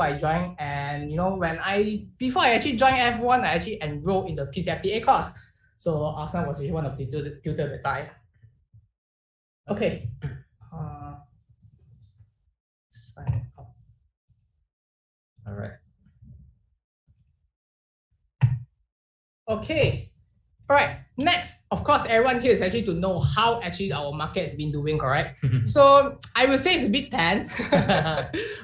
I joined, and before I actually joined F1, I actually enrolled in the PCFTA course. So Afnan was one of the tutor at the time. Okay. Sign up. All right. Okay. All right. Next, of course, everyone here is actually to know how actually our market has been doing, correct? So I will say it's a bit tense.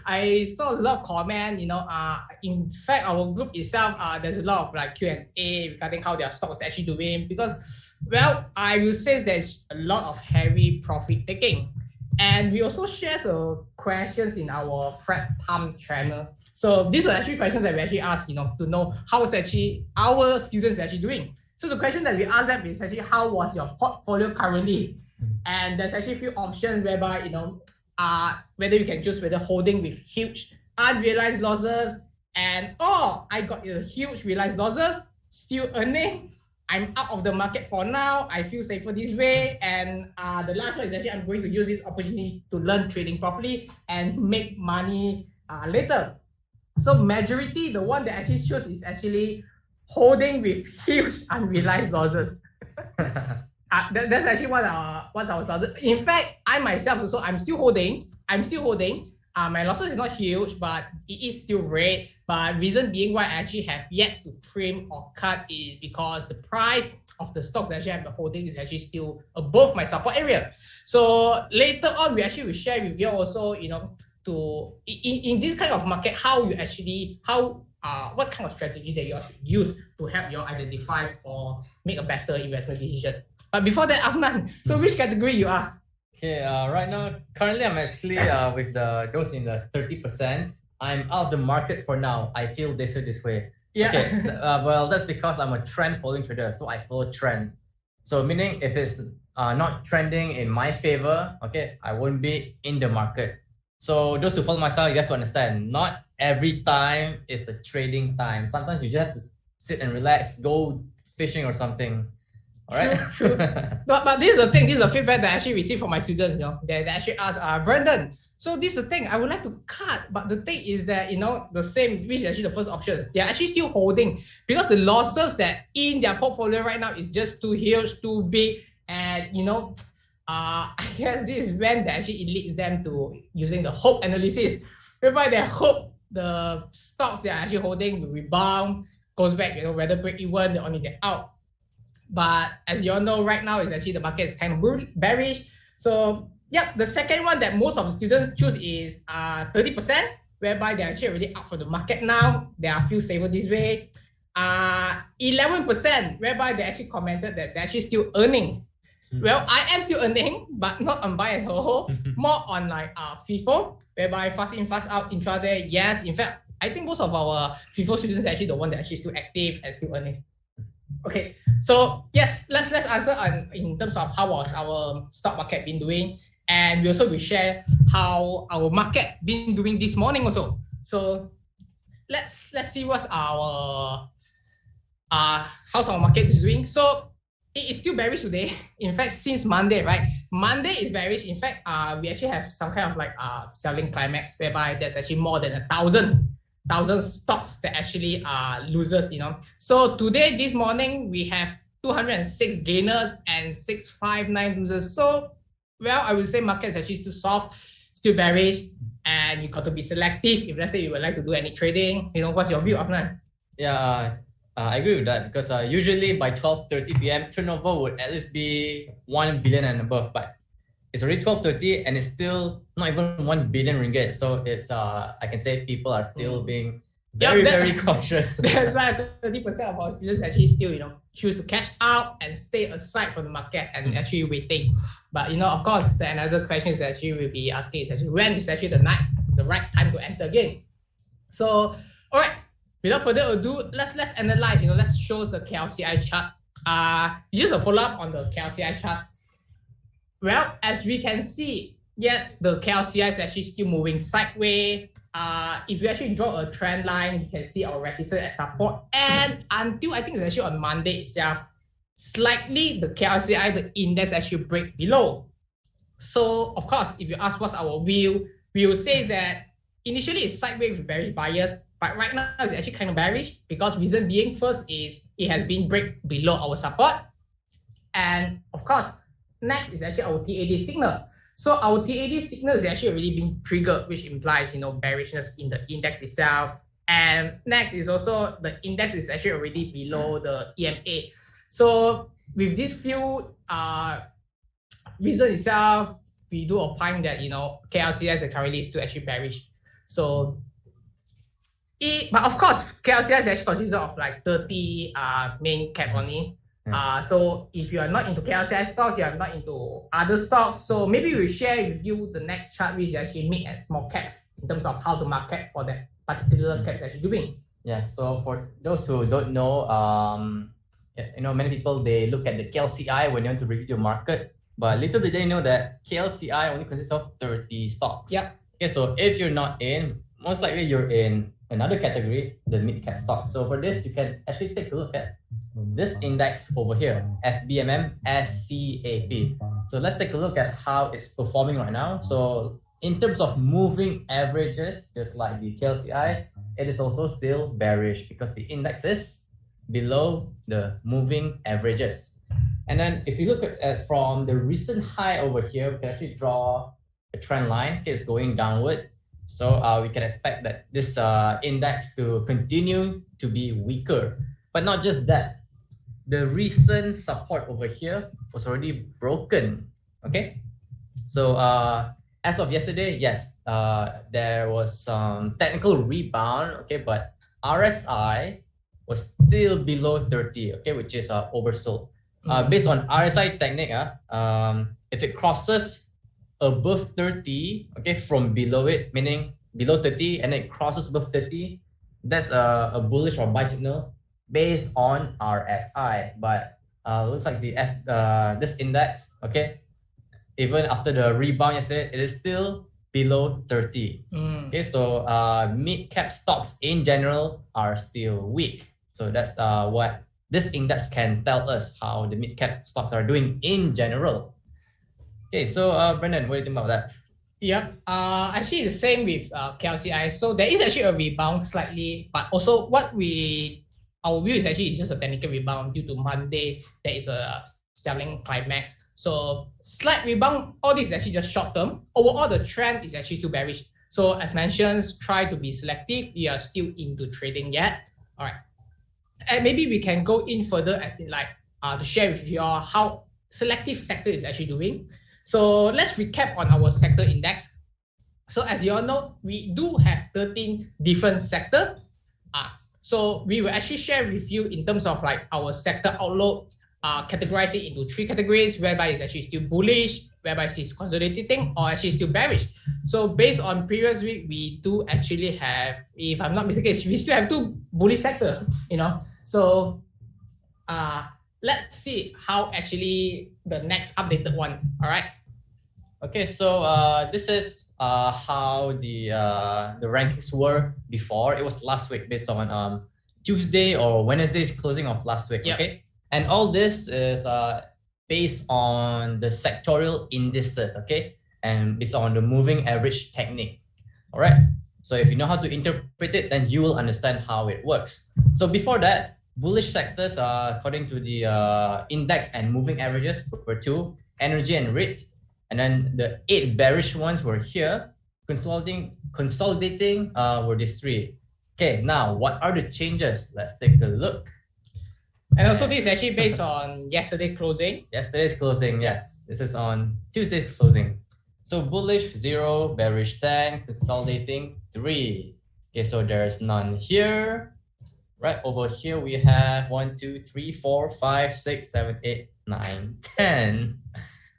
I saw a lot of comment, in fact, our group itself, there's a lot of like Q&A regarding how their stock is actually doing, because, well, I will say there's a lot of heavy profit taking. And we also share some questions in our Fred Tham channel. So these are actually questions that we actually ask, to know how is actually our students actually doing. So the question that we ask them is actually, how was your portfolio currently? And there's actually a few options whereby, whether you can choose whether holding with huge unrealized losses I got a huge realized losses, still earning, I'm out of the market for now, I feel safer this way, and the last one is actually I'm going to use this opportunity to learn trading properly and make money later. So majority, the one that actually chose is actually holding with huge unrealized losses. That's actually what's our started. In fact, I myself also, I'm still holding. My losses is not huge, but it is still red. But reason being why I actually have yet to trim or cut is because the price of the stocks that actually I'm holding is actually still above my support area. So later on, we actually will share with you also, in this kind of market, what kind of strategy that you should use to help you identify or make a better investment decision. But before that, Afnan, so which category you are? Okay, right now, currently I'm actually with those in the 30%. I'm out of the market for now. I feel this way. Yeah. Okay, well, that's because I'm a trend following trader, so I follow trends. So meaning if it's not trending in my favor, okay, I won't be in the market. So those who follow my style, you have to understand, not every time is a trading time. Sometimes you just have to sit and relax, go fishing or something. All right. True. But this is the thing. This is the feedback that I actually received from my students. They actually ask, Brandon. So this is the thing. I would like to cut, but the thing is that the same, which is actually the first option. They are actually still holding because the losses that in their portfolio right now is just too huge, too big, and I guess this is when that actually it leads them to using the hope analysis, whereby they hope the stocks they are actually holding will rebound, goes back, whether break even, they only get out. But as you all know, right now is actually the market is kind of bearish. So yeah, the second one that most of the students choose is 30%, whereby they're actually already out for the market now. They are feel stable this way. 11%, whereby they actually commented that they're actually still earning. Well, I am still earning, but not on buy and hold, more on like FIFO, whereby fast in, fast out intraday. Yes, in fact, I think most of our FIFO students are actually the one that actually still active and still earning. Okay, so yes, let's answer in terms of how was our stock market been doing, and we also will share how our market been doing this morning also. So let's see what's our how's our market is doing. So it is still bearish today. In fact, since Monday, right? Monday is bearish. In fact, we actually have some kind of like selling climax whereby there's actually more than 1,000 stocks that actually are losers, So today, this morning, we have 206 gainers and 659 losers. So, well, I would say market is actually still soft, still bearish, and you got to be selective if let's say you would like to do any trading. What's your view, Afnan? Yeah, I agree with that because usually by 12:30 p.m. turnover would at least be 1 billion and above, but it's already 12:30 and it's still not even 1 billion ringgit. So it's I can say people are still being very cautious. That's why 30% of our students actually still choose to cash out and stay aside from the market and actually waiting. But of course, the another question is actually will be asking is actually when is actually the right time to enter again. So all right. Without further ado, let's analyze. Let's show the KLCI chart. Just a follow up on the KLCI chart. Well, as we can see, the KLCI is actually still moving sideways. If you actually draw a trend line, you can see our resistance as support. And until I think it's actually on Monday itself, slightly the KLCI, the index actually break below. So of course, if you ask what's our view, we will say that initially it's sideways with bearish bias, but right now it's actually kind of bearish because reason being, first is it has been break below our support. And of course, next is actually our TAD signal. So our TAD signal is actually already being triggered, which implies, bearishness in the index itself. And next is also the index is actually already below the EMA. So with these few reasons itself, we do opine that KLCS is currently still actually bearish. So but of course, KLCS is actually consisted of like 30 main cap only. So if you are not into KLSE stocks, you are not into other stocks. So maybe we'll share with you the next chart, which is actually mid and small cap in terms of how the market for that particular cap is actually doing. Yeah. So for those who don't know, many people they look at the KLCI when they want to review the market, but little did they know that KLCI only consists of 30 stocks. Yeah. Okay. So if you're not in, most likely you're in another category, the mid cap stocks. So for this, you can actually take a look at this index over here, FBMM SCAP. So let's take a look at how it's performing right now. So in terms of moving averages, just like the KLCI, it is also still bearish because the index is below the moving averages. And then if you look at from the recent high over here, we can actually draw a trend line. It's going downward. So we can expect that this index to continue to be weaker. But not just that, the recent support over here was already broken. Okay, so as of yesterday, yes, there was some technical rebound. Okay, but RSI was still below 30. Okay, which is oversold. Based on RSI technique, if it crosses above 30, okay, from below it, meaning below 30, and it crosses above 30, that's a bullish or buy signal based on RSI. But looks like this index, okay, even after the rebound yesterday, it is still below 30. Okay, so mid cap stocks in general are still weak. So that's what this index can tell us, how the mid cap stocks are doing in general. Okay, so Brendan, what do you think about that? Yeah, actually the same with KLCI. So there is actually a rebound slightly, but also our view is actually it's just a technical rebound due to Monday. There is a selling climax. So slight rebound, all this is actually just short term. Overall, the trend is actually still bearish. So as mentioned, try to be selective. You are still into trading yet. All right. And maybe we can go in further as in like to share with you all how selective sector is actually doing. So let's recap on our sector index. So as you all know, we do have 13 different sectors. So we will actually share with you in terms of like our sector outlook, categorize it into 3 categories, whereby it's actually still bullish, whereby it's consolidating, or actually still bearish. So based on previous week, we do actually have, if I'm not mistaken, we still have 2 bullish sectors, So let's see how actually the next updated one. All right. Okay, so this is how the rankings were before. It was last week based on Tuesday or Wednesday's closing of last week. Yep. Okay, and all this is based on the sectorial indices. Okay, and based on the moving average technique. All right. So if you know how to interpret it, then you will understand how it works. So before that, bullish sectors, according to the index and moving averages, were 2: energy and REIT. And then the 8 bearish ones were here. Consolidating were these 3. Okay, now what are the changes? Let's take a look. And also this is actually based on yesterday's closing. Yesterday's closing, yes. This is on Tuesday's closing. So bullish 0, bearish 10, consolidating 3. Okay, so there's none here. Right over here we have 1, 2, 3, 4, 5, 6, 7, 8, 9, 10.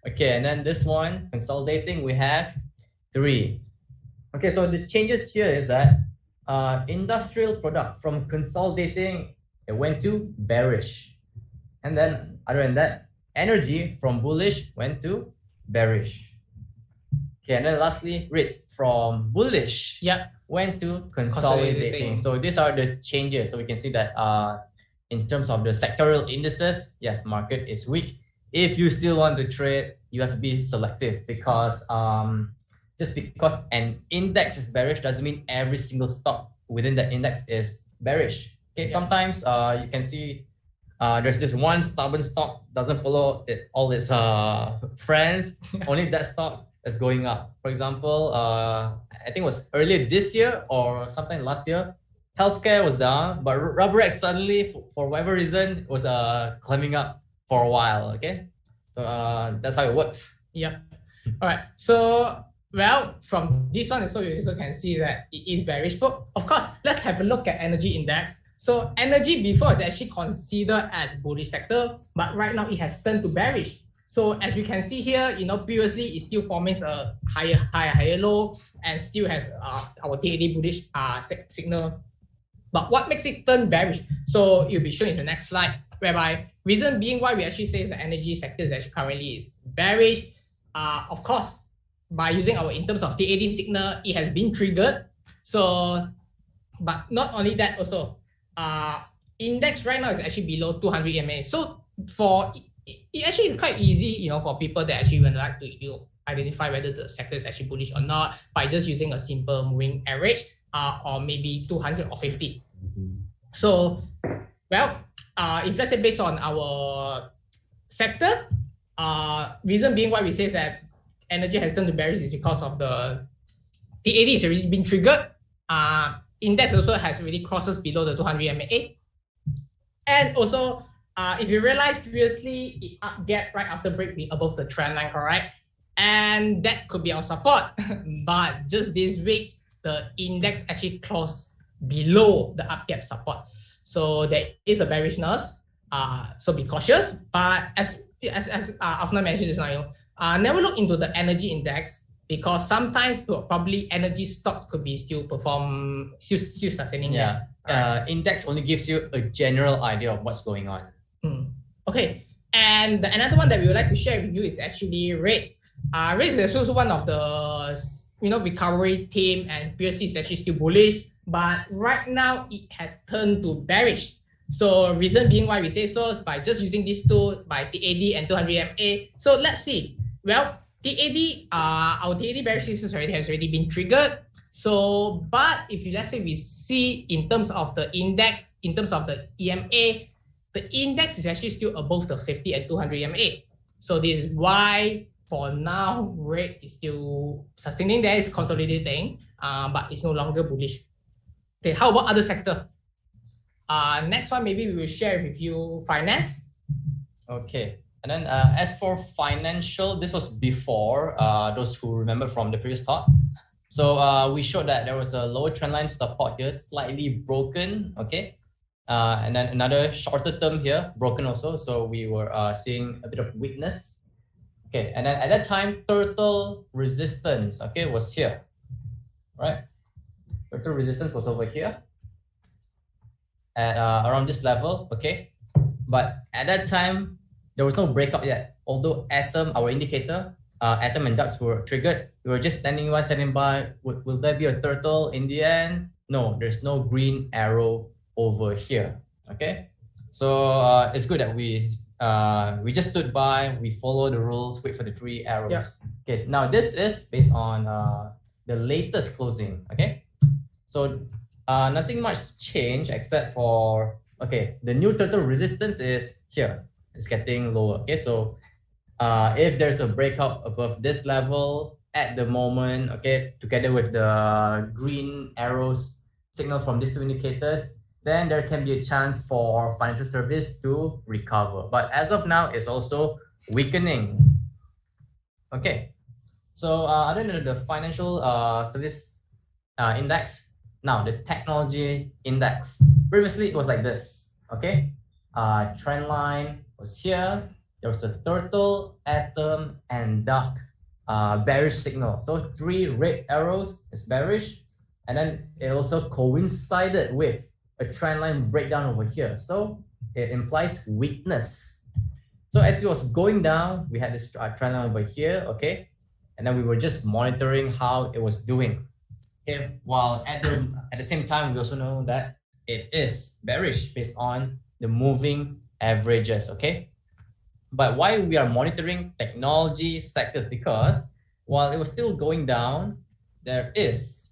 Okay, and then this one, consolidating, we have 3. Okay, so the changes here is that industrial product from consolidating, it went to bearish. And then other than that, energy from bullish went to bearish. Okay, and then lastly, REIT from bullish went to consolidating. So these are the changes. So we can see that in terms of the sectorial indices, yes, market is weak. If you still want to trade, you have to be selective because just because an index is bearish doesn't mean every single stock within the index is bearish. Okay, sometimes you can see there's this one stubborn stock doesn't follow all its friends. Only that stock is going up. For example, I think it was earlier this year or sometime last year, healthcare was down, but Rubberex suddenly, for whatever reason, was climbing up for a while. Okay, so that's how it works. Yep. All right. So, well, from this one, so you also can see that it is bearish. But of course, let's have a look at energy index. So energy before is actually considered as bullish sector, but right now it has turned to bearish. So as we can see here, previously it still forms a higher high, higher low, and still has our TAD bullish signal. But what makes it turn bearish? So it will be shown in the next slide, whereby reason being why we actually say the energy sector is actually currently is bearish. Of course, by using our in terms of TAD signal, it has been triggered. So, but not only that, also index right now is actually below 200 EMA. So for it actually is quite easy, for people that actually would like to identify whether the sector is actually bullish or not by just using a simple moving average or maybe 200 or 50. So, well, if let's say based on our sector, reason being why we say that energy has turned to bearish is because of the TAD has already been triggered. Index also has already crosses below the 200 MA. And also, if you realize previously, it up gap right after break be above the trend line, correct? And that could be our support. But just this week, the index actually closed below the up gap support. So there is a bearishness. So be cautious. But as Afna mentioned just now, never look into the energy index, because sometimes probably energy stocks could be still sustaining. Yeah. Index only gives you a general idea of what's going on. Okay. And another one that we would like to share with you is actually rate. Rate is also one of the recovery team, and previously is actually still bullish, but right now it has turned to bearish. So reason being why we say so is by just using these two, by TAD and 200 MA. So let's see. Well, TAD, our TAD bearish resistance has already been triggered. So, but if let's say we see in terms of the index, in terms of the EMA, the index is actually still above the 50 and 200 EMA. So this is why for now rate is still sustaining there, is consolidating, but it's no longer bullish. Okay, how about other sector? Next one, maybe we will share with you finance. Okay. And then as for financial, this was before those who remember from the previous talk. So we showed that there was a lower trendline support here, slightly broken, okay? And then another shorter term here, broken also. So we were seeing a bit of weakness. Okay, and then at that time, turtle resistance, okay, was here, right? Turtle resistance was over here at around this level, okay? But at that time, there was no breakout yet. Although Atom, our indicator, Atom and DAX were triggered, we were just standing by. Will there be a turtle in the end? No, there's no green arrow over here, okay? So it's good that we just stood by, we follow the rules, wait for the three arrows. Yeah. Okay, now this is based on the latest closing, okay? So nothing much changed except for, okay, the new turtle resistance is here. It's getting lower, okay? So if there's a breakout above this level at the moment, okay, together with the green arrows signal from these two indicators, then there can be a chance for financial service to recover. But as of now, it's also weakening. Okay, so other than the financial service index, now the technology index. Previously, it was like this, okay? Trend line was here. There was a turtle, atom, and duck bearish signal. So three red arrows is bearish, and then it also coincided with a trend line breakdown over here. So it implies weakness. So as it was going down, we had this trend line over here, okay? And then we were just monitoring how it was doing. Okay, while at the same time, we also know that it is bearish based on the moving averages, okay? But why we are monitoring technology sectors? Because while it was still going down, there is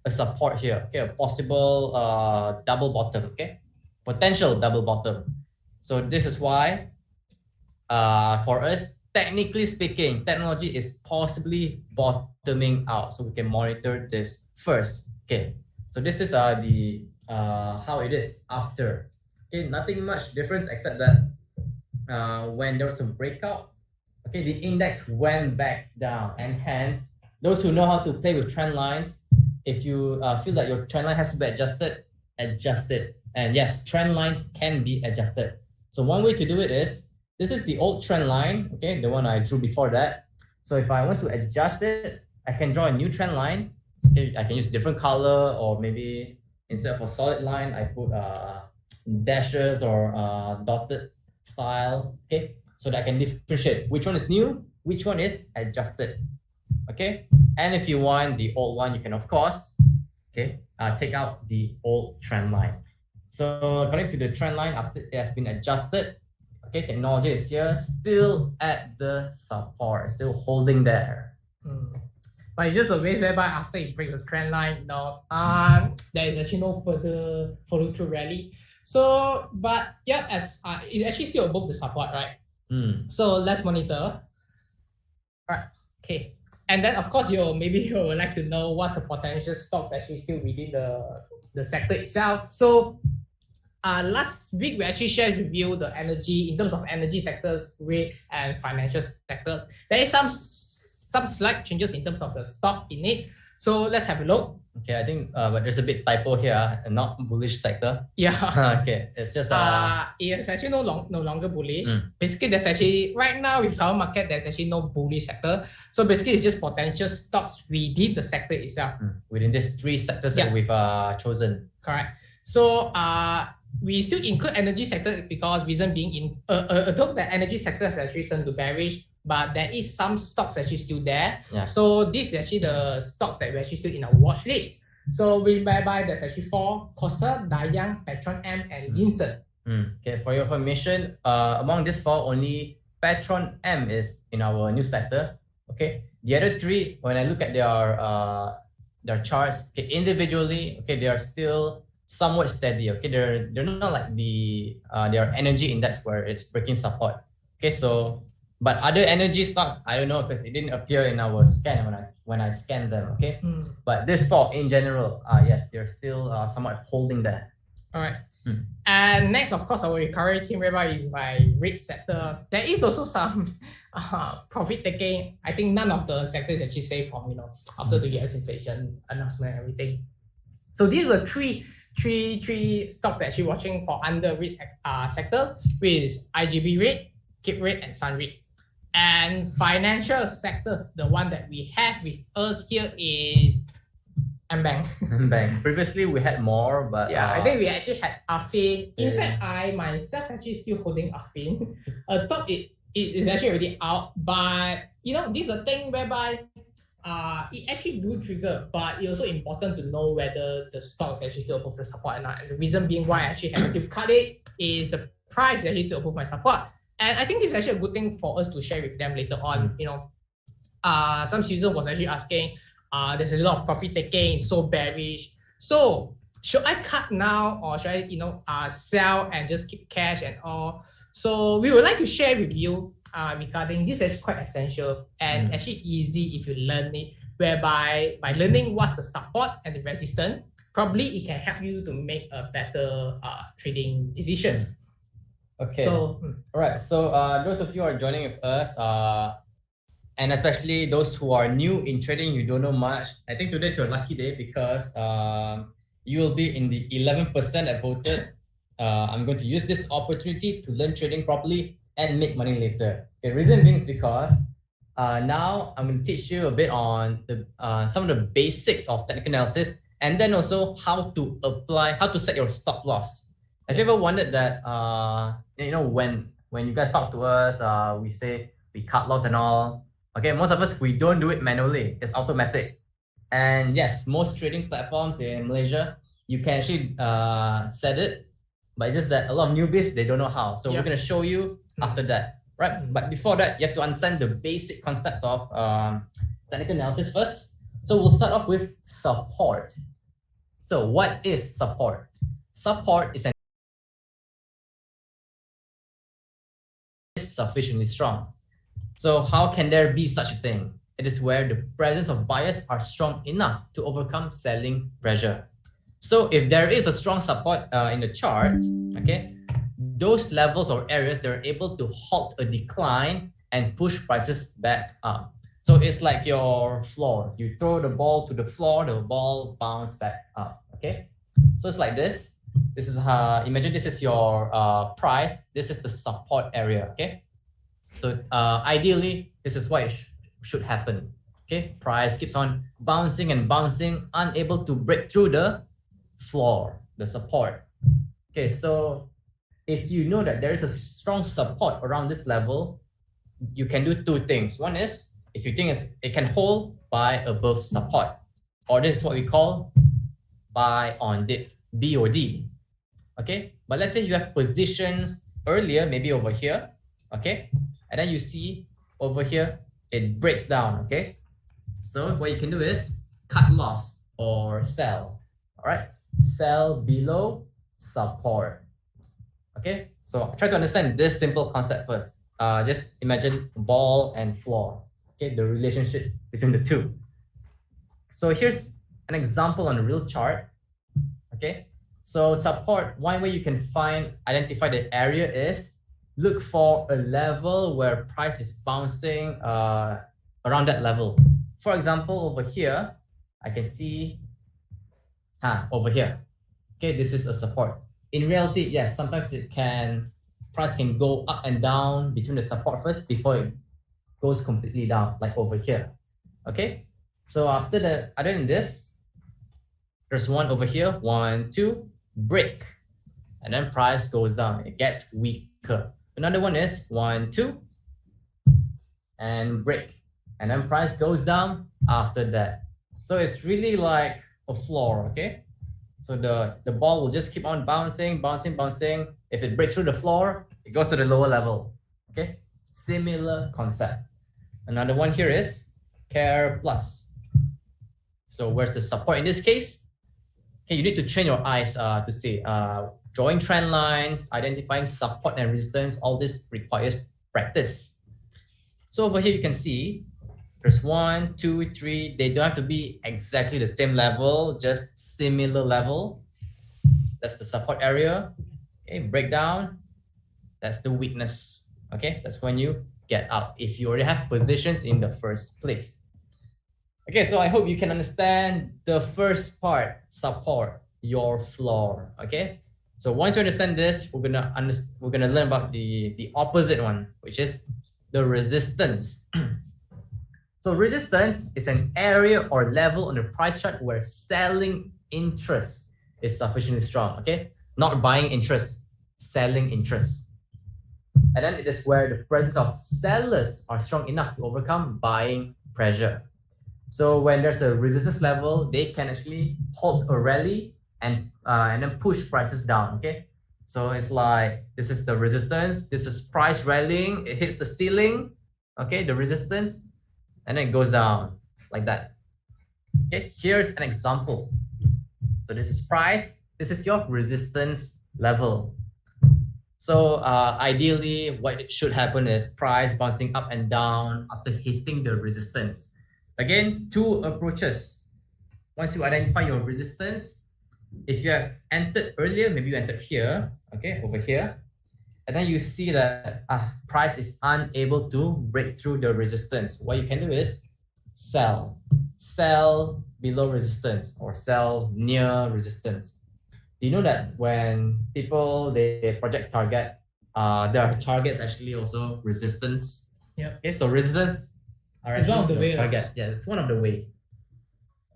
a support here, okay, a possible double bottom, okay, potential double bottom. So this is why, for us, technically speaking, technology is possibly bottoming out. So we can monitor this first, okay. So this is the how it is after. Okay, nothing much difference except that when there was a breakout, okay, the index went back down, and hence those who know how to play with trend lines, if you feel that your trend line has to be adjusted, adjust it. And yes, trend lines can be adjusted. So one way to do it is, this is the old trend line, okay, the one I drew before that. So if I want to adjust it, I can draw a new trend line. Okay, I can use different color, or maybe instead of a solid line, I put dashes or dotted style, okay, so that I can differentiate which one is new, which one is adjusted, okay. And if you want the old one, you can of course, okay, take out the old trend line. So according to the trend line, after it has been adjusted, okay, technology is here, still at the support, still holding there. But it's just a ways whereby after it breaks the trend line, there is actually no further follow through rally. So, but yeah, as it's actually still above the support, right? So let's monitor. Right. Okay. And then of course you would like to know what's the potential stocks actually still within the sector itself. So last week we actually shared with you the energy, in terms of energy sectors, rate and financial sectors. There is some slight changes in terms of the stock in it. So let's have a look. Okay, I think but there's a bit typo here, not bullish sector. Yeah. Okay, it's just it's actually no longer bullish. Basically, there's actually right now with current market, there's actually no bullish sector. So basically, it's just potential stocks within the sector itself. Within these three sectors that we've chosen. Correct. So we still include energy sector because reason being, although the energy sector has actually turned to bearish, but there is some stocks actually still there. Yeah. So this is actually the stocks that we're actually still in our watch list. So whereby there's actually 4: Costa, Dayang, Petron M, and Jinsen. Okay, for your information, among these 4, only Petron M is in our newsletter. Okay, the other 3, when I look at their charts, okay, individually, okay, they are still somewhat steady. Okay, they're not like their energy index where it's breaking support. Okay, so but other energy stocks, I don't know because it didn't appear in our scan when I scanned them. Okay, but this 4 in general, yes, they're still somewhat holding there. All right. And next, of course, our recurring theme whereby is by rate sector. There is also some profit taking. I think none of the sectors actually safe from after the US inflation announcement and everything. So these are three stocks that actually watching for under risk sectors, which is IGB rate, KIP rate, and Sun rate. And financial sectors, the one that we have with us here is Mbank. Mbank. Previously we had more, but yeah, I think we actually had Affin. In fact, I myself actually still holding Affin. I thought it is actually already out, but this is a thing whereby it actually do trigger, but it's also important to know whether the stock is actually still above the support or not. And the reason being why I actually have to cut it is the price is actually still above my support. And I think this is actually a good thing for us to share with them later on. Some user was actually asking, there's a lot of profit taking, it's so bearish. So should I cut now or should I, sell and just keep cash and all? So we would like to share with you regarding this is quite essential and actually easy if you learn it, whereby by learning what's the support and the resistance, probably it can help you to make a better trading decisions. Okay. So, all right. So those of you who are joining with us, and especially those who are new in trading, you don't know much. I think today's your lucky day because you will be in the 11% that voted. I'm going to use this opportunity to learn trading properly and make money later. The reason being is because now I'm going to teach you a bit on the some of the basics of technical analysis, and then also how to set your stop loss. Have you ever wondered that when you guys talk to us, we say we cut loss and all. Okay, most of us, we don't do it manually. It's automatic. And yes, most trading platforms in Malaysia, you can actually set it, but it's just that a lot of newbies, they don't know how. So we're going to show you after that, right? But before that, you have to understand the basic concepts of technical analysis first. So we'll start off with support. So what is support? Support is sufficiently strong. So how can there be such a thing? It is where the presence of buyers are strong enough to overcome selling pressure. So if there is a strong support in the chart, okay, those levels or areas, they're able to halt a decline and push prices back up. So it's like your floor. You throw the ball to the floor, the ball bounce back up, okay? So it's like this. This is imagine this is your price. This is the support area, okay? So ideally, this is what should happen, okay? Price keeps on bouncing and bouncing, unable to break through the floor, the support. Okay, so if you know that there is a strong support around this level, you can do two things. One is, if you think it can hold, buy above support, or this is what we call buy on dip, BOD. Okay, but let's say you have positions earlier, maybe over here, okay, and then you see over here it breaks down. Okay, so what you can do is cut loss or sell. All right, sell below support. Okay, so try to understand this simple concept first. Just imagine ball and floor. Okay, the relationship between the two. So here's an example on a real chart. Okay, so support, one way you can identify the area is look for a level where price is bouncing around that level. For example, over here, I can see over here. Okay, this is a support. In reality, yes, sometimes price can go up and down between the support first before it goes completely down, like over here. Okay, so other than this, there's one over here, 1, 2, break, and then price goes down, it gets weaker. Another one is 1, 2, and break, and then price goes down after that. So it's really like a floor, okay? So the ball will just keep on bouncing. If it breaks through the floor, it goes to the lower level, okay? Similar concept. Another one here is CARE plus. So where's the support in this case? Okay, you need to train your eyes to see drawing trend lines, identifying support and resistance. All this requires practice. So over here you can see there's 1, 2, 3. They don't have to be exactly the same level, just similar level. That's the support area. Okay, breakdown. That's the weakness. Okay, that's when you get out if you already have positions in the first place. Okay, so I hope you can understand the first part, support, your floor. Okay, so once you understand this, we're gonna learn about the opposite one, which is the resistance. So resistance is an area or level on the price chart where selling interest is sufficiently strong. Okay, not buying interest, selling interest. And then it is where the presence of sellers are strong enough to overcome buying pressure. So when there's a resistance level, they can actually halt a rally and then push prices down. Okay, so it's like this is the resistance, this is price rallying, it hits the ceiling, okay, the resistance, and then it goes down like that. Okay, here's an example. So this is price, this is your resistance level. So ideally, what should happen is price bouncing up and down after hitting the resistance. Again, two approaches. Once you identify your resistance, if you have entered earlier, maybe you entered here, okay, over here, and then you see that price is unable to break through the resistance. What you can do is sell below resistance or sell near resistance. Do you know that when people they project target, their targets actually also resistance? Yeah. Okay, so resistance is one of the way. Target. Yeah, it's one of the way.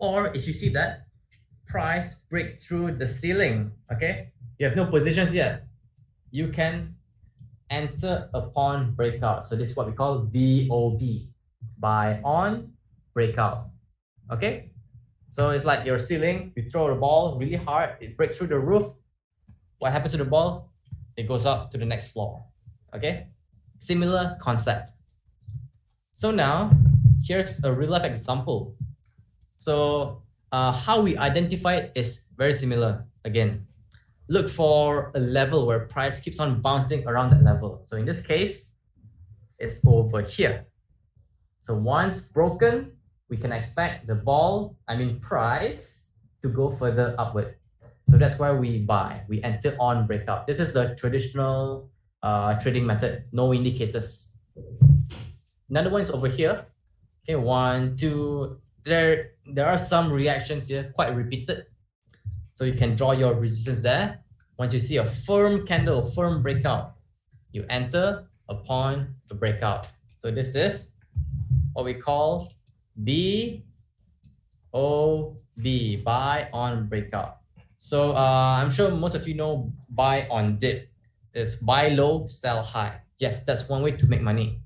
Or if you see that price break through the ceiling, okay, you have no positions yet, you can enter upon breakout. So this is what we call BOB, buy on breakout. Okay, so it's like your ceiling, you throw the ball really hard, it breaks through the roof. What happens to the ball? It goes up to the next floor. Okay, similar concept. So now here's a real life example. So how we identify it is very similar. Again, look for a level where price keeps on bouncing around that level. So in this case, it's over here. So once broken, we can expect the price to go further upward. So that's why we buy. We enter on breakout. This is the traditional trading method, no indicators. Another one is over here. Okay, 1, 2. There are some reactions here, quite repeated. So you can draw your resistance there. Once you see a firm candle, firm breakout, you enter upon the breakout. So this is what we call BOB, buy on breakout. So I'm sure most of you know buy on dip. It's buy low, sell high. Yes, that's one way to make money.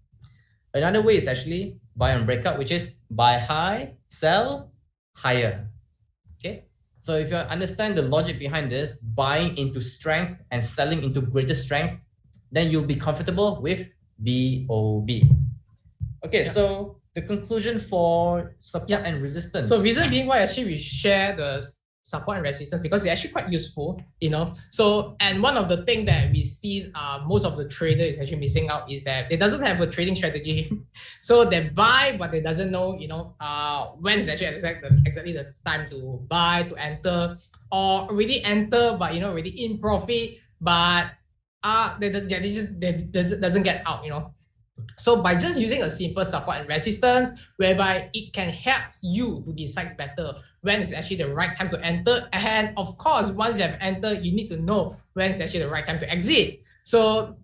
Another way is actually buy on breakout, which is buy high, sell higher. Okay. So if you understand the logic behind this, buying into strength and selling into greater strength, then you'll be comfortable with BOB. Okay, so the conclusion for support and resistance. So reason being why actually we share the support and resistance, because it's actually quite useful, you know. So, and one of the things that we see most of the trader is actually missing out is that they doesn't have a trading strategy. So they buy, but they doesn't know, you know, when is actually exactly the time to buy, to enter, or already enter, but you know, already in profit, but they doesn't get out, you know. So by just using a simple support and resistance, whereby it can help you to decide better when is actually the right time to enter, and of course, once you have entered, you need to know when is actually the right time to exit. So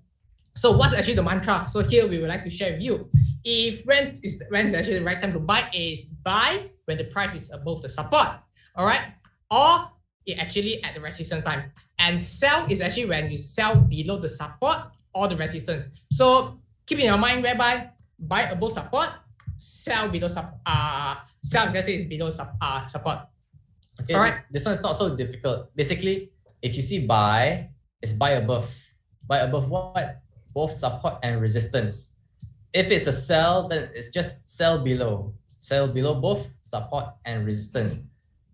what's actually the mantra? So here we would like to share with you. If when is actually the right time to buy is buy when the price is above the support, all right, or it actually at the resistance time, and sell is actually when you sell below the support or the resistance. So keep in your mind whereby buy above support, sell below sell let's say it's below support. Okay, all right. This one is not so difficult. Basically, if you see buy, it's buy above. Buy above what? Both support and resistance. If it's a sell, then it's just sell below. Sell below both support and resistance.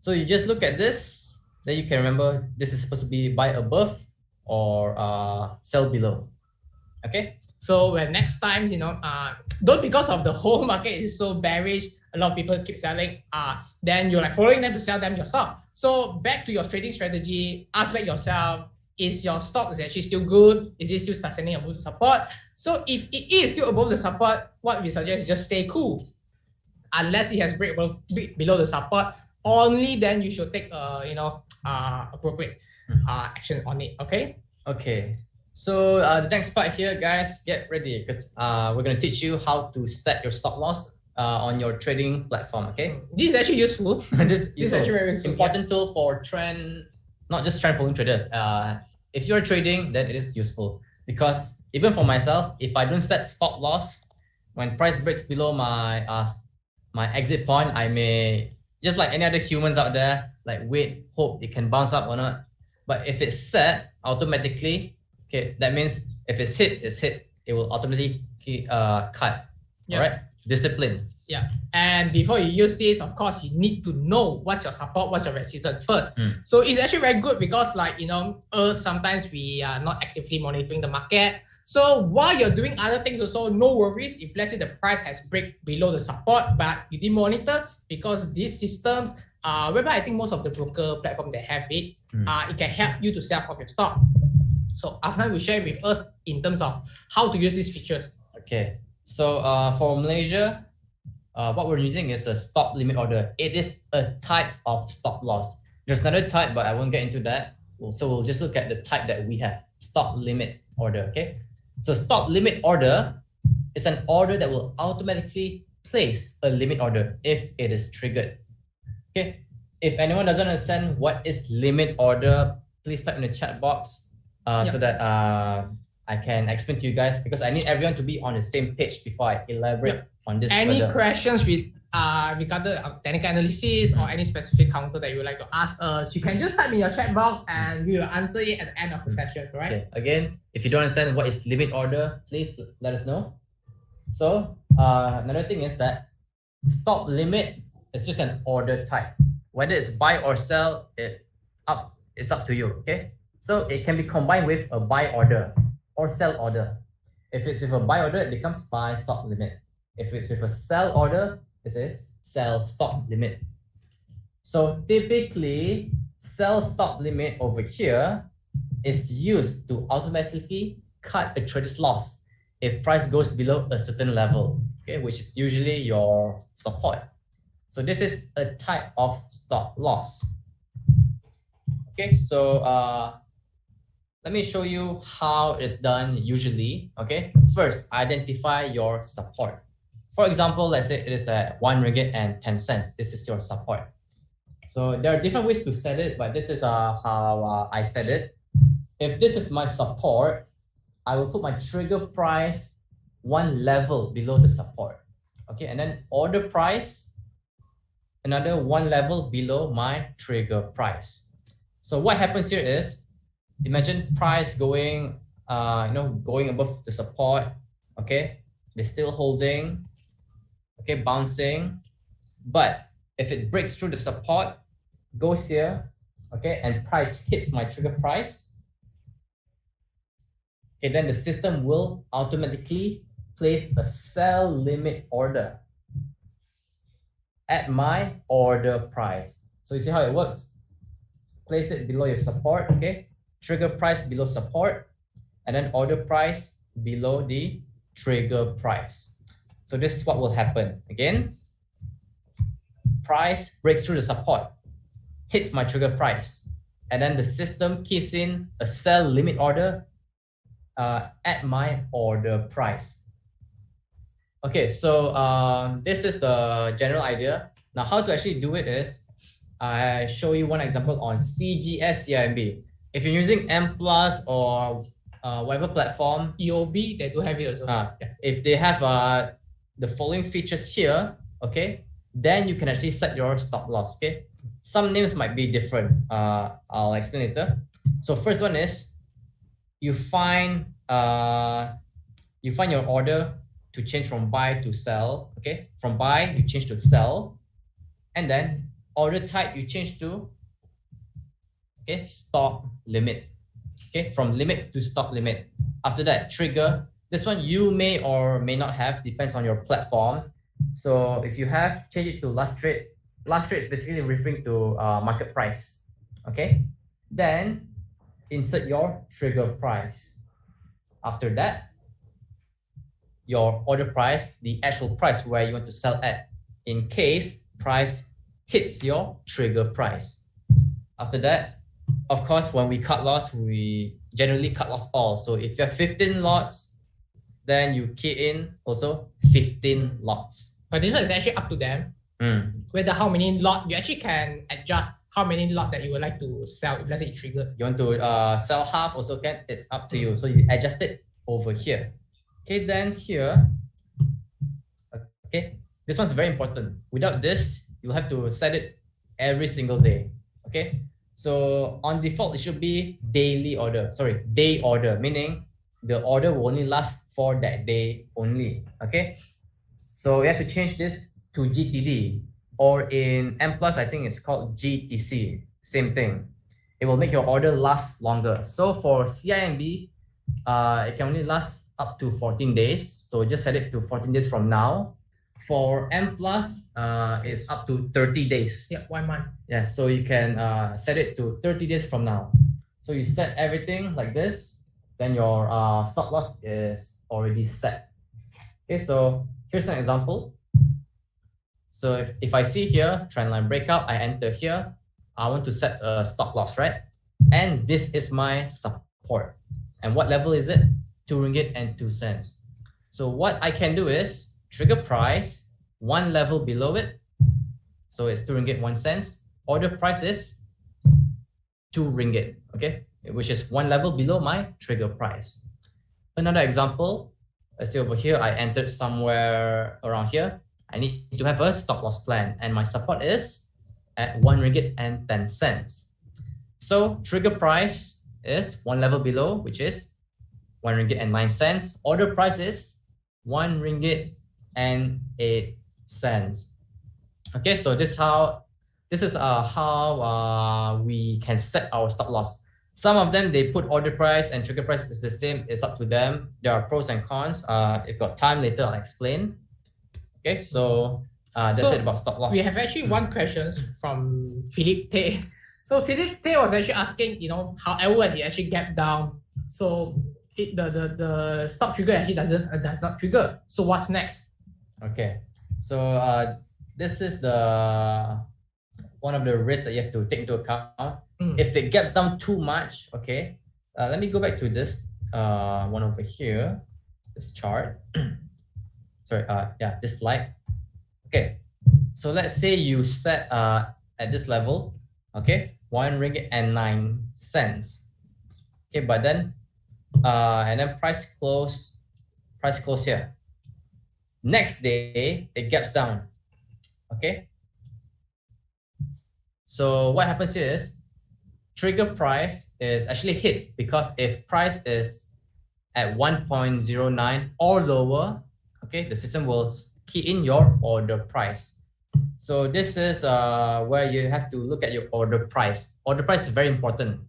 So you just look at this, then you can remember this is supposed to be buy above or sell below. Okay. So when next time, you know, don't because of the whole market is so bearish, a lot of people keep selling, then you're like following them to sell them your stock. So back to your trading strategy, ask back yourself, is your stock is actually still good? Is it still sustaining above the support? So if it is still above the support, what we suggest is just stay cool. Unless it has break below the support, only then you should take appropriate action on it. Okay. Okay. So the next part here, guys, get ready because we're going to teach you how to set your stop loss on your trading platform. Okay. This is actually useful. This is actually very useful. Important tool for not just trend following traders. If you're trading, then it is useful because even for myself, if I don't set stop loss when price breaks below my my exit point, I may, just like any other humans out there, like wait, hope it can bounce up or not. But if it's set automatically, okay, that means if it's hit, it's hit. It will automatically cut. Yeah. All right, discipline. Yeah, and before you use this, of course, you need to know what's your support, what's your resistance first. So it's actually very good because, like, you know, sometimes we are not actively monitoring the market. So while you're doing other things also, no worries if let's say the price has break below the support, but you didn't monitor because these systems, whereby I think most of the broker platform they have it, it can help you to sell off your stock. So after we share with us in terms of how to use these features. Okay, so for Malaysia, what we're using is a stop limit order. It is a type of stop loss. There's another type, but I won't get into that. So we'll just look at the type that we have, stop limit order. Okay, so stop limit order is an order that will automatically place a limit order if it is triggered. Okay, if anyone doesn't understand what is limit order, please type in the chat box so that I can explain to you guys, because I need everyone to be on the same page before I elaborate on this. Any questions with regarding technical analysis or any specific counter that you would like to ask us, you can just type in your chat box and we will answer it at the end of the session, right? Okay. Again, if you don't understand what is limit order, please let us know. So another thing is that Stop limit is just an order type. Whether it's buy or sell, it's up to you. Okay, so it can be combined with a buy order or sell order. If it's with a buy order, it becomes buy stop limit. If it's with a sell order, it says sell stop limit. So typically, sell stop limit over here is used to automatically cut a trader's loss if price goes below a certain level, okay, which is usually your support. So this is a type of stop loss. Okay, so let me show you how it's done usually. Okay, first identify your support. For example, let's say it is at 1 ringgit and 10 cents. This is your support. So there are different ways to set it, but this is how I set it. If this is my support, I will put my trigger price one level below the support. Okay, and then order price another one level below my trigger price. So what happens here is, imagine price going, going above the support. Okay, they're still holding. Okay, bouncing, but if it breaks through the support, goes here, okay, and price hits my trigger price, okay, then the system will automatically place a sell limit order at my order price. So you see how it works? Place it below your support, okay, trigger price below support, and then order price below the trigger price. So this is what will happen. Again, price breaks through the support, hits my trigger price, and then the system keys in a sell limit order at my order price. Okay, so this is the general idea. Now, how to actually do it is, I show you one example on CGS CIMB. If you're using M Plus or whatever platform, EOB, they do have it also. If they have the following features here, okay, then you can actually set your stop loss. Okay, some names might be different. I'll explain later. So first one is you find your order to change from buy to sell. Okay, from buy you change to sell, and then order type you change to stop limit. Okay, from limit to stop limit. After that, trigger. This one you may or may not have, depends on your platform. So if you have, change it to last trade. Last trade is basically referring to market price. Okay, then insert your trigger price. After that, your order price, the actual price where you want to sell at, in case price hits your trigger price. After that, of course, when we cut loss, we generally cut loss all. So if you have 15 lots, then you key in also 15 lots. But this one is actually up to them. Whether how many lot, you actually can adjust how many lot that you would like to sell. If let's say it triggered. You want to sell half also can, it's up to you. So you adjust it over here. Okay, then here, okay, this one's very important. Without this, you'll have to set it every single day. Okay, so on default, it should be day order, meaning the order will only last for that day only. Okay, so we have to change this to GTD, or in M Plus, I think it's called GTC. Same thing. It will make your order last longer. So for CIMB, it can only last up to 14 days. So just set it to 14 days from now. For M Plus, it's up to 30 days. Yeah, 1 month. Yeah, so you can set it to 30 days from now. So you set everything like this, then your stop loss is already set. Okay, so here's an example. So if I see here, trend line breakout, I enter here, I want to set a stop loss, right? And this is my support. And what level is it? 2 ringgit and 2 cents. So what I can do is trigger price, one level below it. So it's 2 ringgit 1 cents. Order price is 2 ringgit, okay? Which is one level below my trigger price. Another example, let's say over here, I entered somewhere around here. I need to have a stop loss plan, and my support is at 1 ringgit and 10 cents. So trigger price is one level below, which is 1 ringgit and 9 cents. Order price is 1 ringgit and 8 cents. Okay, so this is how we can set our stop loss. Some of them they put order price and trigger price is the same. It's up to them. There are pros and cons. If got time later, I'll explain. Okay, so that's So it about stop loss. We have actually one question from Philip Tay. So Philip Tay was actually asking, however, when it actually gap down, so the stop trigger actually does not trigger. So what's next? Okay, so this is the one of the risks that you have to take into account. If it gaps down too much, okay, let me go back to this one over here, this chart. Sorry, this slide. Okay, so let's say you set at this level, okay, 1 ringgit and 9 cents. Okay, but then and then price close here. Next day it gaps down. Okay. So what happens here is trigger price is actually hit, because if price is at 1.09 or lower, okay, the system will key in your order price. So this is where you have to look at your order price. Order price is very important.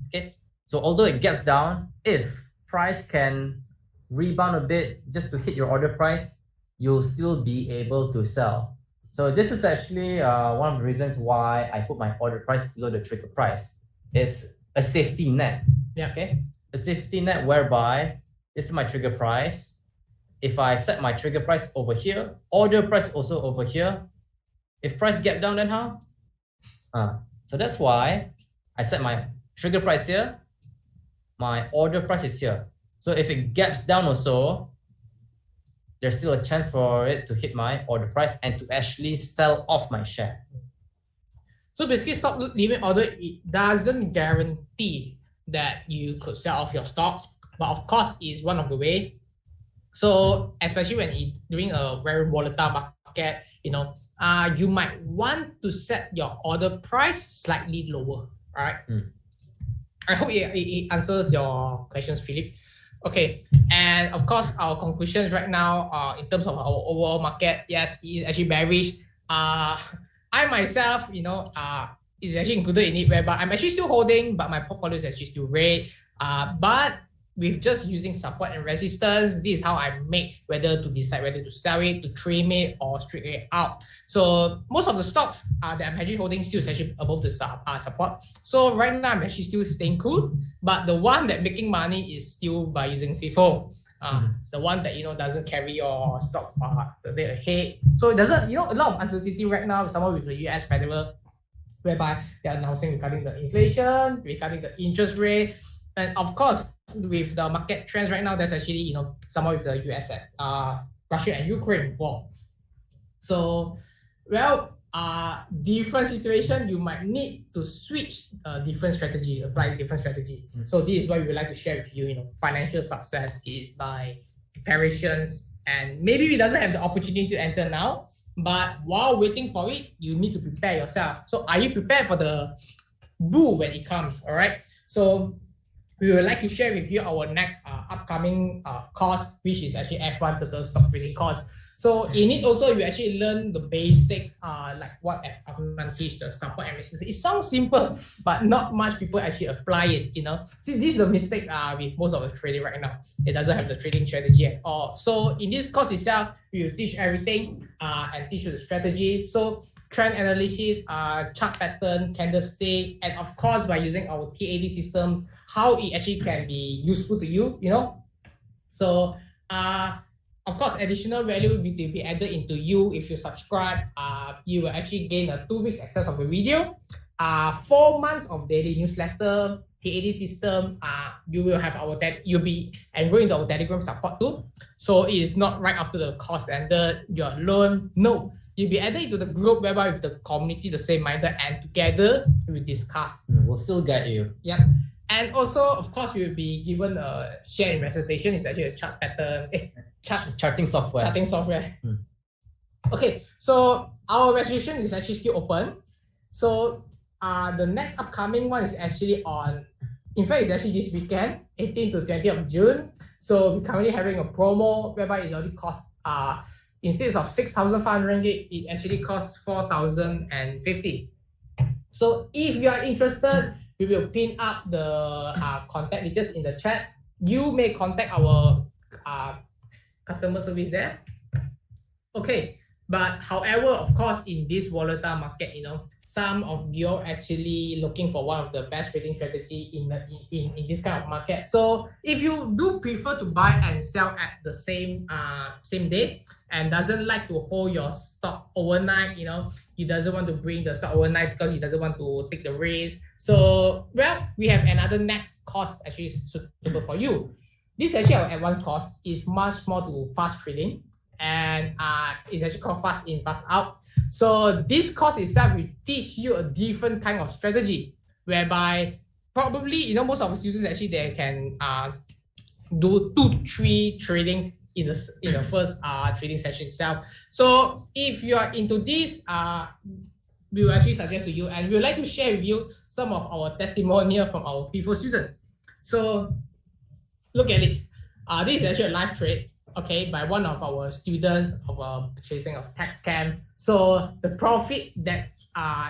Okay, so although it gets down, if price can rebound a bit just to hit your order price, you'll still be able to sell. So this is actually one of the reasons why I put my order price below the trigger price. It's a safety net. Yeah. Okay, a safety net whereby this is my trigger price. If I set my trigger price over here, order price also over here, if price gap down, then how? So that's why I set my trigger price here, my order price is here. So if it gaps down also, there's still a chance for it to hit my order price and to actually sell off my share. So basically, stop limit order, it doesn't guarantee that you could sell off your stocks, but of course, it's one of the way. So especially when during a very volatile market, you might want to set your order price slightly lower. All right. I hope it answers your questions, Philip. Okay, and of course, our conclusions right now, in terms of our overall market, yes, it is actually bearish. I myself, is actually included in it, whereby I'm actually still holding, but my portfolio is actually still red. But with just using support and resistance, this is how I make whether to decide whether to sell it, to trim it, or straight it out. So most of the stocks that I'm actually holding still is actually above the support. So right now I'm actually still staying cool, but the one that making money is still by using FIFO. The one that doesn't carry your stock the day ahead. So it doesn't, a lot of uncertainty right now, someone with the US Federal, whereby they're announcing regarding the inflation, regarding the interest rate, and of course with the market trends right now, there's actually someone with the US Russia and Ukraine war. So different situation, you might need to switch different strategy, apply different strategy. So this is what we would like to share with you. Financial success is by preparations, and maybe we doesn't have the opportunity to enter now, but while waiting for it, you need to prepare yourself. So are you prepared for the bull when it comes? All right. So we would like to share with you our next upcoming course, which is actually F1 Total Stock Trading course. So in it also, you actually learn the basics, like what F1 teach, the support and resistance. It sounds simple, but not much people actually apply it. See, this is the mistake with most of the trading right now. It doesn't have the trading strategy at all. So in this course itself, we will teach everything and teach you the strategy. So trend analysis, chart pattern, candlestick, and of course by using our TAD systems, how it actually can be useful to you, So of course, additional value will be added into you if you subscribe. You will actually gain a 2 weeks access of the video, 4 months of daily newsletter, TAD system. You will have you'll be enrolled into our Telegram support too. So it is not right after the course ended, you're alone. No. You'll be added into the group whereby with the community, the same minded, and together we discuss. We'll still get you. Yep. And also, of course, we will be given a share investor station. It's actually a chart pattern, charting software. Okay, so our registration is actually still open. So the next upcoming one is actually in fact, it's actually this weekend, 18th to 20th of June. So we're currently having a promo whereby it's already cost. instead of 6,500 ringgit, it actually costs 4,050. So if you are interested, we will pin up the contact details in the chat. You may contact our customer service there. Okay, but however, of course, in this volatile market, some of you are actually looking for one of the best trading strategy in this kind of market. So if you do prefer to buy and sell at the same day and doesn't like to hold your stock overnight, you doesn't want to bring the stock overnight because you doesn't want to take the risk. So well, we have another next course actually suitable for you. This actually our advanced course is much more to fast trading, and it's actually called fast in, fast out. So this course itself will teach you a different kind of strategy, whereby probably most of the students actually they can do 2 to 3 tradings in the first trading session itself. So if you are into this, we will actually suggest to you, and we would like to share with you some of our testimonial from our FIFO students. So look at it. This is actually a live trade, okay, by one of our students of purchasing of tax cam. So the profit that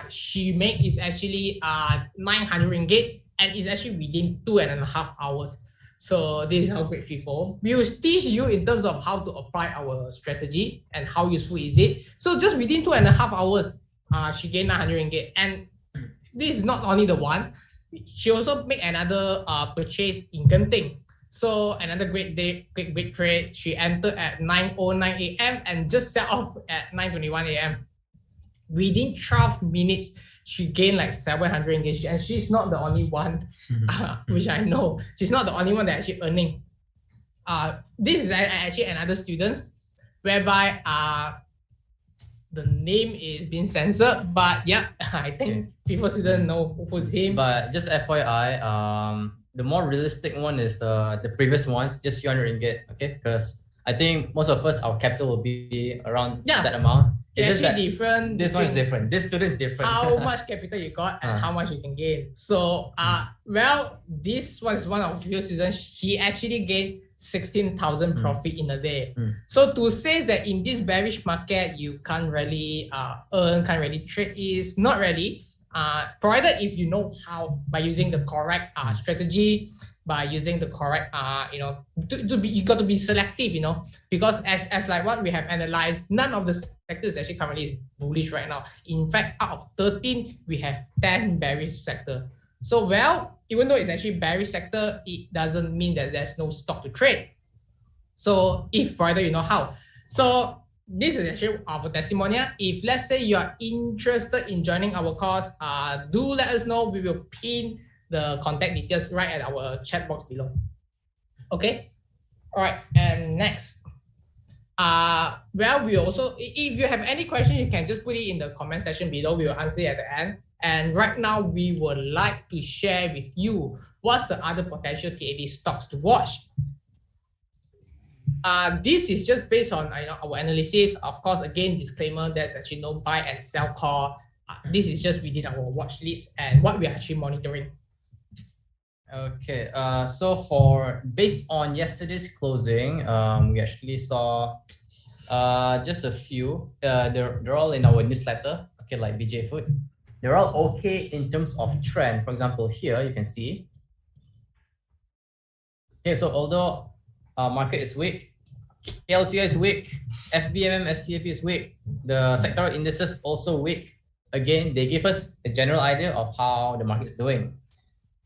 she made is actually 900 ringgit, and is actually within 2.5 hours. So this is how great FIFO. We will teach you in terms of how to apply our strategy and how useful is it. So just within 2.5 hours, she gained 900 ringgit. And this is not only the one. She also made another purchase in Genting. So another great trade. She entered at 9:09 a.m. and just set off at 9:21 a.m. Within 12 minutes, she gained like 700 ringgit, and she's not the only one, which I know. She's not the only one that actually earning. This is actually another student, whereby the name is being censored, but yeah, I think people students know who's him. But just FYI, the more realistic one is the previous ones, just 300 ringgit, okay? Because I think most of us, our capital will be around that amount. It's just actually different. This one is different. This student is different. How much capital you got and how much you can gain. So, well, this was one of your students. He actually gained 16,000 profit in a day. So to say that in this bearish market, you can't really earn, can't really trade is not really. Provided if you know how, by using the correct strategy, by using the correct you got to be selective, because as like what we have analyzed, none of the sectors actually currently is bullish right now. In fact, out of 13, we have 10 bearish sector. So well, even though it's actually bearish sector, it doesn't mean that there's no stock to trade. So if provided you know how. So this is actually our testimonial. If let's say you are interested in joining our course, do let us know. We will pin the contact details right at our chat box below. Okay. All right. And next, well, we also, if you have any question, you can just put it in the comment section below. We will answer it at the end. And right now, we would like to share with you what's the other potential TAD stocks to watch. This is just based on our analysis. Of course, again, disclaimer, there's actually no buy and sell call. This is just within our watch list and what we are actually monitoring. Okay, so based on yesterday's closing, we actually saw just a few. They're all in our newsletter, okay, like BJ Food. They're all okay in terms of trend. For example, here you can see. Okay, so although market is weak, KLSE is weak, FBMM, SCAP is weak, the sectoral indices also weak. Again, they give us a general idea of how the market is doing.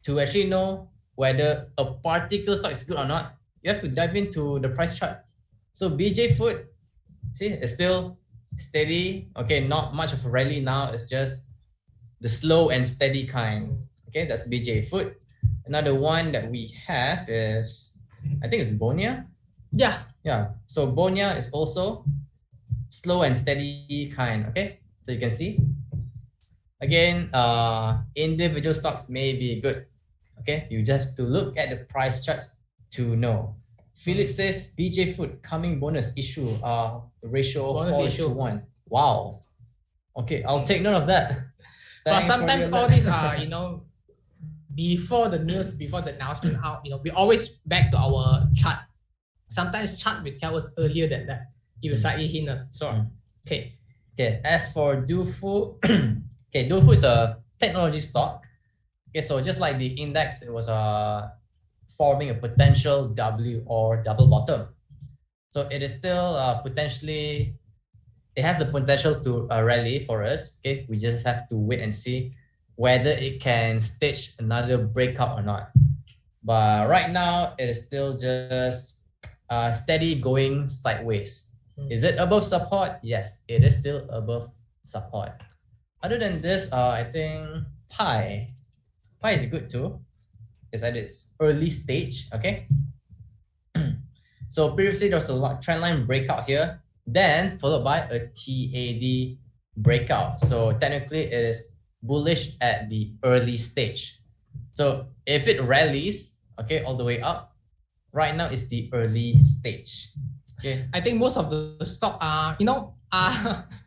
To actually know whether a particular stock is good or not, you have to dive into the price chart. So BJ Food, see, it's still steady. Okay, not much of a rally now. It's just the slow and steady kind. Okay, that's BJ Food. Another one that we have is, I think it's Bonia. Yeah. So Bonia is also slow and steady kind. Okay, so you can see. Again, individual stocks may be good. Okay, you just have to look at the price charts to know. Philip says BJ Food coming bonus issue ratio 4:1. Wow. Okay, I'll take note of that. But sometimes all these are before the news, before the announcement out, we always back to our chart. Sometimes chart will tell us earlier than that. it will slightly hint us. So, okay. Okay, as for DoFu, okay, DoFu is a technology stock. Okay, so just like the index, it was forming a potential W or double bottom. So it is still potentially, it has the potential to rally for us. Okay, we just have to wait and see whether it can stage another breakout or not. But right now, it is still just steady going sideways. Is it above support? Yes, it is still above support. Other than this, I think Pi is good too. It's at its early stage, okay? So previously there was a trend line breakout here, then followed by a TAD breakout. So technically it is bullish at the early stage. So if it rallies, okay, all the way up, right now it's the early stage. Okay. I think most of the stock are,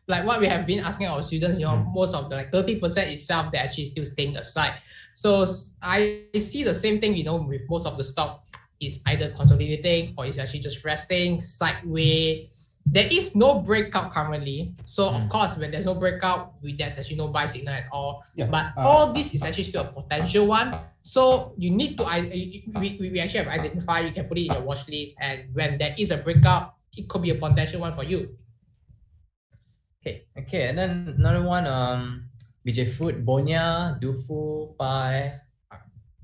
like what we have been asking our students, most of the like 30% itself, they're actually still staying aside. So I see the same thing, with most of the stocks, is either consolidating or is actually just resting sideways. There is no breakout currently. So of course, when there's no breakout, there's actually no buy signal at all. Yeah. But all this is actually still a potential one. So you need to, we actually have identified, you can put it in your watch list, and when there is a breakout, it could be a potential one for you. Okay, and then another one, BJ Food, Bonia, Dufu, Pi,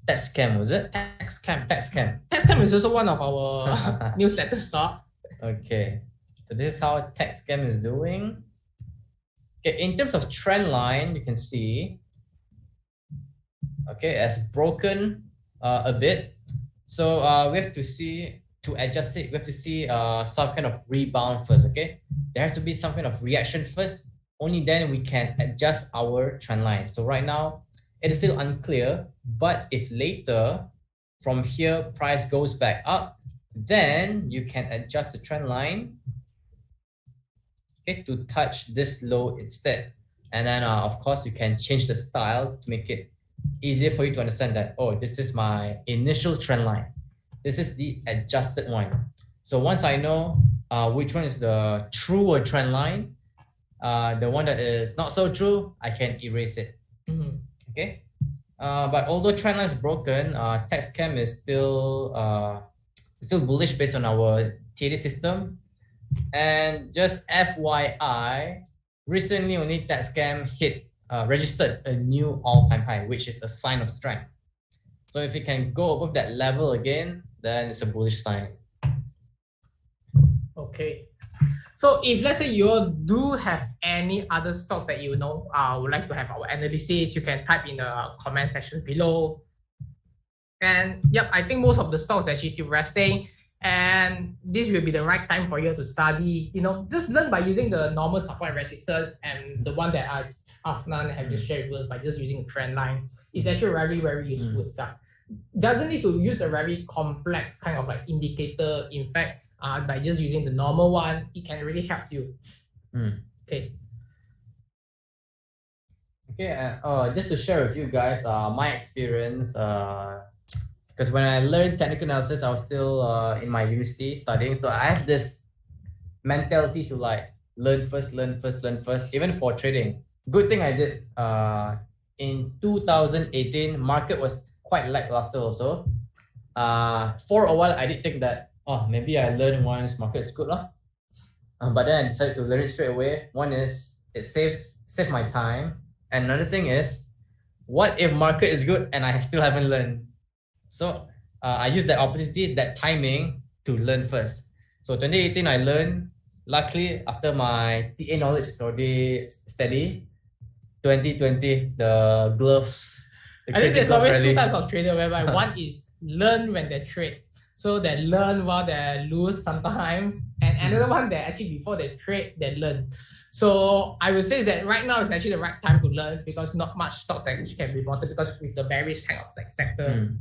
TechScam, was it? TechScam is also one of our newsletter stocks. Okay, so this is how TechScam is doing. Okay, in terms of trend line, you can see, okay, it's broken a bit. So we have to see, to adjust it, we have to see some kind of rebound first, okay? There has to be some kind of reaction first. Only then we can adjust our trend line. So right now, it is still unclear, but if later from here price goes back up, then you can adjust the trend line, okay, to touch this low instead. And then of course you can change the style to make it easier for you to understand that, oh, this is my initial trend line. This is the adjusted one. So once I know which one is the truer trend line, the one that is not so true, I can erase it. Okay. But although trend line is broken, TechScam is still bullish based on our TD system. And just FYI, recently only TechScam registered a new all-time high, which is a sign of strength. So if it can go above that level again, then it's a bullish sign. Okay. So if let's say you do have any other stocks that would like to have our analysis, you can type in the comment section below. And yep, I think most of the stocks are actually still resting, and this will be the right time for you to study. Just learn by using the normal support and resistance, and the one that Afnan have just shared with us by just using a trend line. It's actually very, very useful itself. Doesn't need to use a very complex kind of like indicator. In fact, by just using the normal one, it can really help you. Okay. Okay, just to share with you guys my experience, because when I learned technical analysis, I was still in my university studying. So I have this mentality to like learn first, even for trading. Good thing I did in 2018, market was quite lackluster also. For a while, I did think that, maybe I learn once market is good. But then I decided to learn it straight away. One is it saves my time. And another thing is, what if market is good and I still haven't learned? So I used that opportunity, that timing to learn first. So 2018, I learned. Luckily, after my TA knowledge is already steady, 2020, the gloves. I think there's always two types of trader, whereby one is learn when they trade. So they learn while they lose sometimes. And another one that actually before they trade, they learn. So I would say that right now is actually the right time to learn, because not much stock that can be bought because with the bearish kind of like sector.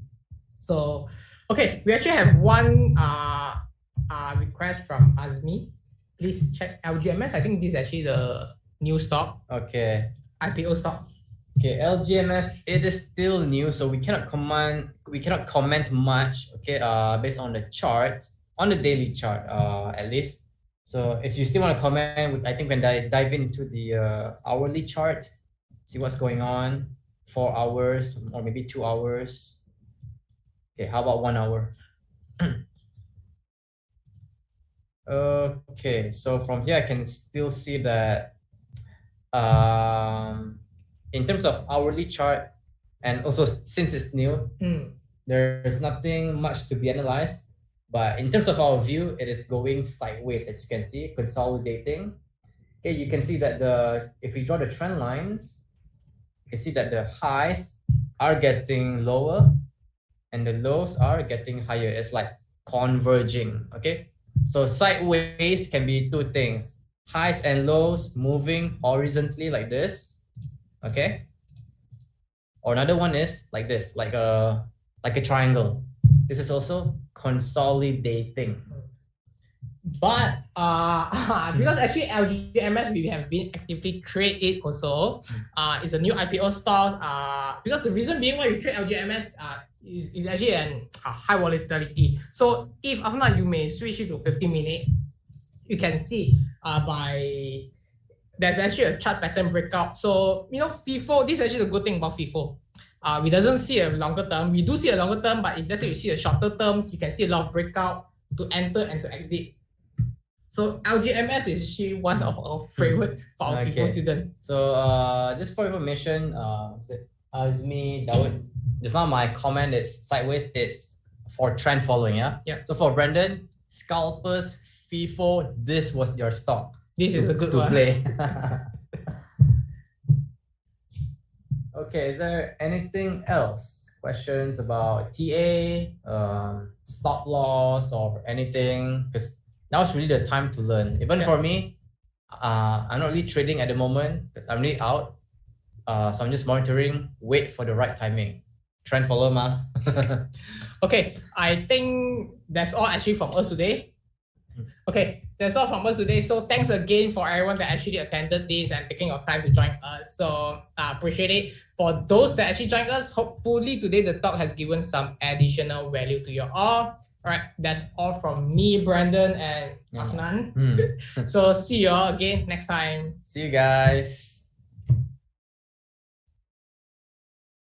So, okay, we actually have one request from Azmi. Please check LGMS. I think this is actually the new stock. Okay. IPO stock. Okay, LGMS, it is still new, so we cannot comment much, okay, based on the chart, on the daily chart, at least. So if you still want to comment, I think we can dive into the hourly chart, see what's going on, 4 hours or maybe 2 hours. Okay, how about 1 hour? Okay, so from here I can still see that in terms of hourly chart, and also since it's new, there's nothing much to be analyzed. But in terms of our view, it is going sideways, as you can see, consolidating. Okay, you can see that if we draw the trend lines, you can see that the highs are getting lower and the lows are getting higher. It's like converging. Okay, so sideways can be two things: highs and lows moving horizontally like this. Okay, or another one is like this, like a triangle. This is also consolidating. But because actually LGMS we have been actively trade it also. It's a new IPO stock. Because the reason being why you trade LGMS is actually a high volatility. So if after you may switch it to 15-minute, you can see there's actually a chart pattern breakout. So FIFO, this is actually the good thing about FIFO. We doesn't see a longer term. We do see a longer term, but if let's say you see a shorter terms, you can see a lot of breakout to enter and to exit. So LGMS is actually one of our favorite for our FIFO student. So just for information, Azmi, Dawood, just now my comment is sideways. It's for trend following, yeah? Yeah. So for Brandon, scalpers, FIFO, this was your stock. This is a good to one. Play. Okay, is there anything else? Questions about TA, stop loss, or anything? Because now it's really the time to learn. Even for me, I'm not really trading at the moment because I'm really out. So I'm just monitoring, wait for the right timing. Trend follow, ma. Okay, I think that's all actually from us today. Okay, that's all from us today. So thanks again for everyone that actually attended this and taking your time to join us. So appreciate it. For those that actually joined us, hopefully today the talk has given some additional value to you all. All right, that's all from me, Brandon, and Afnan. So see you all again next time. See you guys.